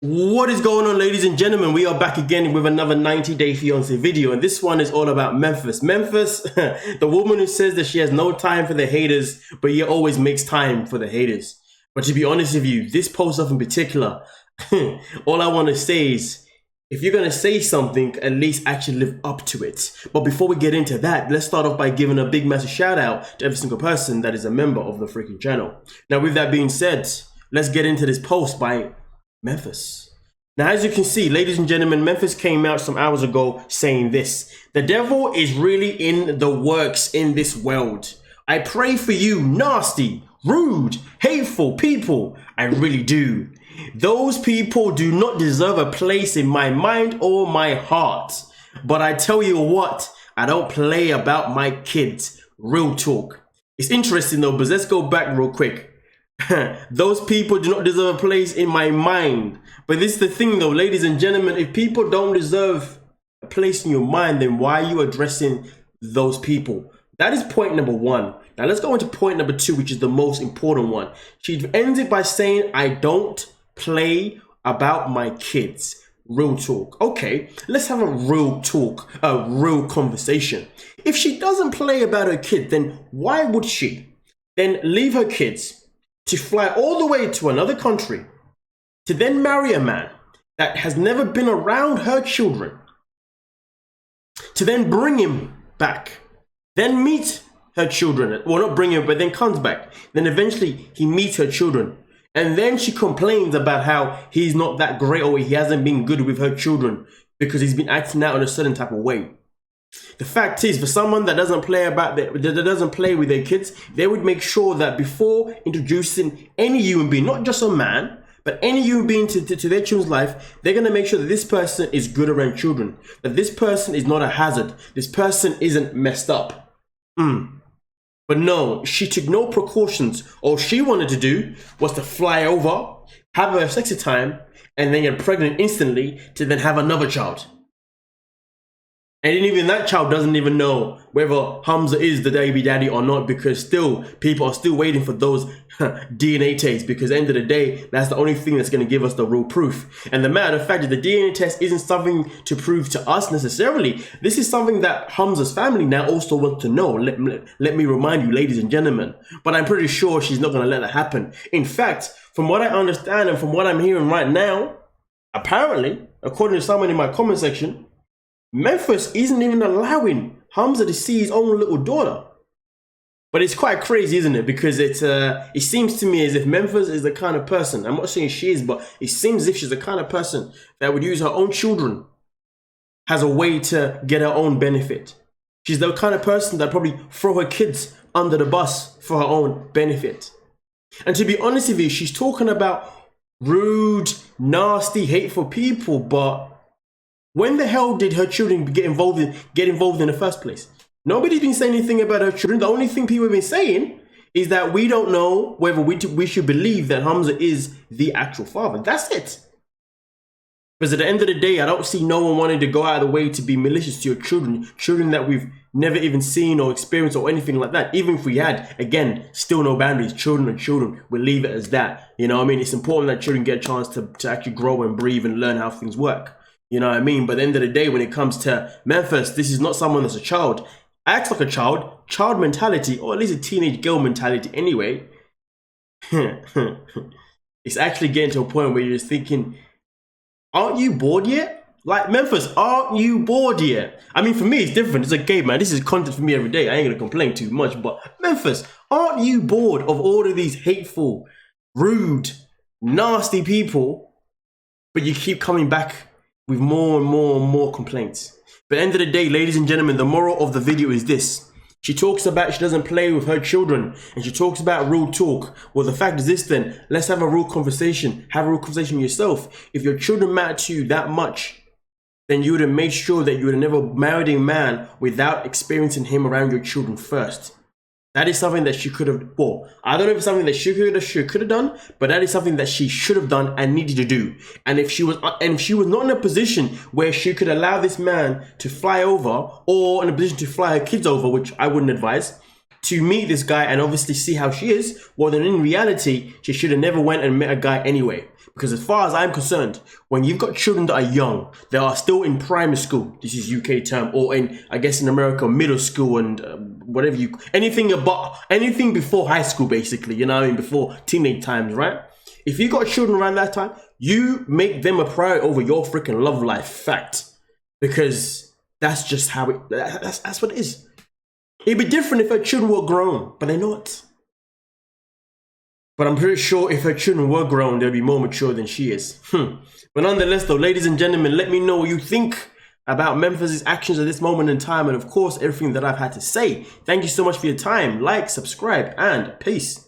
What is going on, ladies and gentlemen? We are back again with another 90-day fiance video, and this one is all about Memphis. Memphis, the woman who says that she has no time for the haters, but yet always makes time for the haters. But to be honest with you, this post up in particular, all I want to say is, if you're going to say something, at least actually live up to it. But before we get into that, let's start off by giving a big massive shout out to every single person that is a member of the freaking channel. Now, with that being said, let's get into this post by Memphis. Now, as you can see, ladies and gentlemen, Memphis came out some hours ago saying this: the devil is really in the works in this world. I pray for you, nasty, rude, hateful people. I really do. Those people do not deserve a place in my mind or my heart. But I tell you what, I don't play about my kids. Real talk. It's interesting though, but let's go back real quick. Those people do not deserve a place in my mind. But this is the thing though, ladies and gentlemen, if people don't deserve a place in your mind, then why are you addressing those people? That is point number one. Now let's go into point number two, which is the most important one. She ends it by saying, I don't play about my kids. Real talk. Okay, let's have a real talk, a real conversation. If she doesn't play about her kid, then why would she then leave her kids to fly all the way to another country to then marry a man that has never been around her children, to then bring him back, then meet her children, well, not bring him, but then comes back, then eventually he meets her children, and then she complains about how he's not that great or he hasn't been good with her children because he's been acting out in a certain type of way. The fact is, for someone that doesn't play with their kids, they would make sure that before introducing any human being, not just a man, but any human being to their children's life, they're going to make sure that this person is good around children, that this person is not a hazard, this person isn't messed up. But no, she took no precautions. All she wanted to do was to fly over, have a sexy time, and then get pregnant instantly to then have another child. And even that child doesn't even know whether Hamza is the baby daddy or not, because still people are still waiting for those DNA tests, because at the end of the day, that's the only thing that's going to give us the real proof. And the matter of fact is the DNA test isn't something to prove to us necessarily. This is something that Hamza's family now also want to know. Let me remind you, ladies and gentlemen. But I'm pretty sure she's not going to let that happen. In fact, from what I understand and from what I'm hearing right now, apparently, according to someone in my comment section, Memphis isn't even allowing Hamza to see his own little daughter. But it's quite crazy, isn't it? Because it seems to me as if Memphis is the kind of person, I'm not saying she is, but it seems as if she's the kind of person that would use her own children as a way to get her own benefit. She's the kind of person that probably throw her kids under the bus for her own benefit. And to be honest with you, she's talking about rude, nasty, hateful people, but when the hell did her children get involved in the first place? Nobody's been saying anything about her children. The only thing people have been saying is that we don't know whether we should believe that Hamza is the actual father. That's it. Because at the end of the day, I don't see no one wanting to go out of the way to be malicious to your children. Children that we've never even seen or experienced or anything like that. Even if we had, again, still no boundaries. Children are children. We'll leave it as that. You know what I mean? It's important that children get a chance to actually grow and breathe and learn how things work. You know what I mean? But at the end of the day, when it comes to Memphis, this is not someone that's a child. Acts like a child mentality, or at least a teenage girl mentality anyway. It's actually getting to a point where you're just thinking, aren't you bored yet? Like, Memphis, aren't you bored yet? I mean, for me, it's different. It's okay, man. This is content for me every day. I ain't gonna complain too much, but Memphis, aren't you bored of all of these hateful, rude, nasty people, but you keep coming back with more and more and more complaints? But at the end of the day, ladies and gentlemen, the moral of the video is this. She talks about she doesn't play with her children, and she talks about real talk. Well, the fact is this then, let's have a real conversation. Have a real conversation with yourself. If your children matter to you that much, then you would have made sure that you would have never married a man without experiencing him around your children first. That is something that she could have, well, I don't know if it's something that she could have done, but that is something that she should have done and needed to do. And if she was not in a position where she could allow this man to fly over, or in a position to fly her kids over, which I wouldn't advise, to meet this guy and obviously see how she is, well then in reality, she should have never went and met a guy anyway. Because as far as I'm concerned, when you've got children that are young, they are still in primary school. This is UK term, or in, I guess in America, middle school and whatever anything before high school, basically. You know what I mean? Before teenage times, right? If you got children around that time, you make them a priority over your freaking love life. Fact, because that's just how that's what it is. It'd be different if her children were grown, but they're not. But I'm pretty sure if her children were grown, they'll be more mature than she is. But nonetheless, though, ladies and gentlemen, let me know what you think about Memphis's actions at this moment in time, and of course, everything that I've had to say. Thank you so much for your time. Like, subscribe, and peace.